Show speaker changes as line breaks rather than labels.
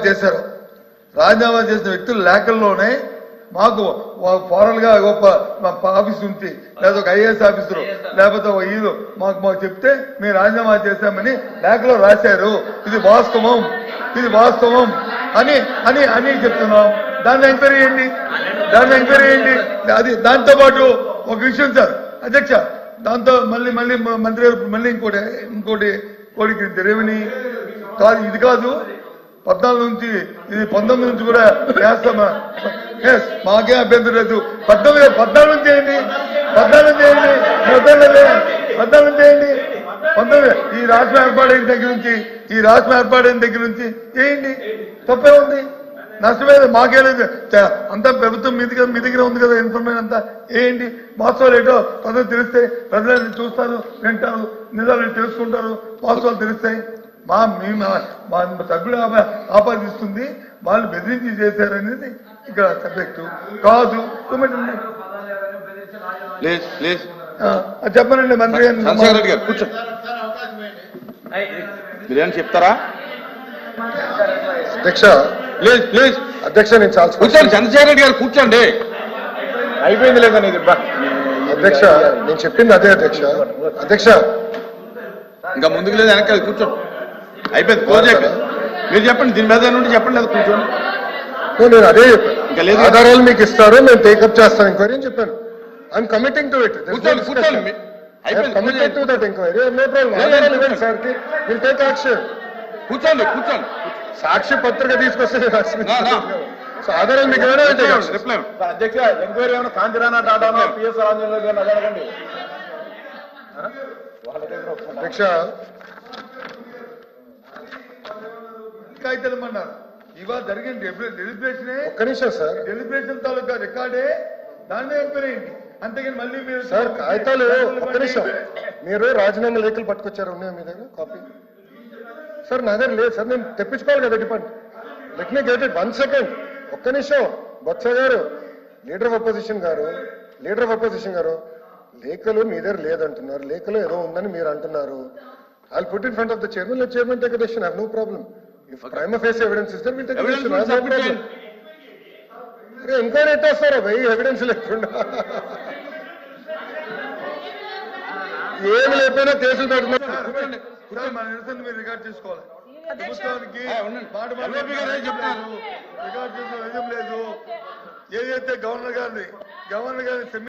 చేశారు. రాజీనామా చేసిన వ్యక్తులు లేఖల్లోనే మాకు ఫారల్ గా గొప్ప ఆఫీస్ ఉంది, లేదా ఒక ఐఏఎస్ ఆఫీసరు, లేకపోతే ఒక ఈదు మాకు చెప్తే మేము రాజీనామా చేశామని లేఖలో రాశారు. ఇది వాస్తవం, ఇది వాస్తవం అని అని అని చెప్తున్నాం. దాన్ని ఎంక్వైరీ చేయండి. అది దాంతో పాటు ఒక విషయం సార్ అధ్యక్ష, దాంతో మళ్ళీ మంత్రి గారు మళ్ళీ ఇంకోటి కోడికి రెవెన్యూ కాదు, ఇది కాదు 14 నుంచి ఇది 19 నుంచి కూడా చేస్తామా? మాకే అభ్యంతరం లేదు. 14 నుంచి చేయండి. ఈ రాష్ట్రం ఏర్పాటైన దగ్గర నుంచి చేయండి. తప్పే ఉంది, నష్టమేది మాకే లేదు. అంతా ప్రభుత్వం మీ దగ్గర ఉంది కదా, ఇన్ఫర్మేషన్ అంతా వేయండి. వాస్తవాలు ఏంటో ప్రజలు తెలిస్తే ప్రజలు చూస్తారు, వింటారు, నిజాలు తెలుసుకుంటారు, వాస్తవాలు తెలుస్తాయి. మా సభ్యులు ఆపాదిస్తుంది, వాళ్ళు బెదిరించి చేశారనేది ఇక్కడ సబ్జెక్టు కాదు. చెప్పనండి మంత్రి గారు
కూర్చో, మీరేం చెప్తారా
అధ్యక్ష?
ప్లీజ్
అధ్యక్ష నేను చాలా
కూర్చోండి, చంద్రశేఖర్ రెడ్డి గారు కూర్చోండి. అయిపోయింది లేదని
అధ్యక్ష, నేను చెప్పింది అదే అధ్యక్ష.
ఇంకా ముందుకు లేదు, వెనకాల కూర్చోండి. అయిపోయింది, క్లోజ్ అయిపోయింది. మీరు చెప్పండి, దీని మీద నుండి చెప్పండి, లేదా కూర్చోండి.
నేను అదే చెప్పాను, ఆధారాలు మీకు ఇస్తారు, మేము టేకప్ చేస్తాను ఎంక్వైరీ అని చెప్పాను. I'm committing to it.
కూర్చోండి.
Committed to that enquiry. No problem sir, will take action.
కూర్చోండి.
సాక్షి పత్రిక తీసుకొస్తే సో ఆధారాలు మీకు ఏమైనా
అధ్యక్ష, ఎంక్వైరీ ఏమైనా కాంతిరానా టాటానో పిఎస్ రాజేంద్ర గారిని అడగండి.
అధ్యక్ష
కాగితమన్నారు ఇవాళ జరిగిన డెలిబ్రేషన్,
ఒక్క నిమిషం సార్,
డెలిబ్రేషన్ తాలూకా రికార్డే దాన్ని ఎంక్వైరీ అయింది. అంతేగాని మళ్ళీ మీరు
సార్ కాగితాలు, ఒక్క నిమిషం, మీరు రాజీనామా లేఖలు పట్టుకొచ్చారు, ఉన్నాయా మీ దగ్గర కాపీ? సార్ నా దగ్గర లేదు సార్, నేను తెప్పించుకోవాలి కదా department. Let me get it. 1 second, ఒక్క నిమిషం. బొత్స గారు, లీడర్ ఆఫ్ అపోజిషన్ గారు, లేఖలు మీ దగ్గర లేదంటున్నారు, లేఖలు ఏదో ఉందని మీరు అంటున్నారు. I'll put in front of the chairman. Let chairman take a decision. I have no problem. If prima facie evidence is there, we'll take a decision. I have no problem. Enquiry ఎట్టేస్తారా భయ్ evidence లేకుండా? ఏమి లేకపోయినా కేసులు పెడుతున్నారు.
మన నిరసన మీరు రికార్డ్ చేసుకోవాలి. ప్రభుత్వానికి రికార్డ్ చేసుకోవడం లేదు. ఏదైతే గవర్నర్ గారిని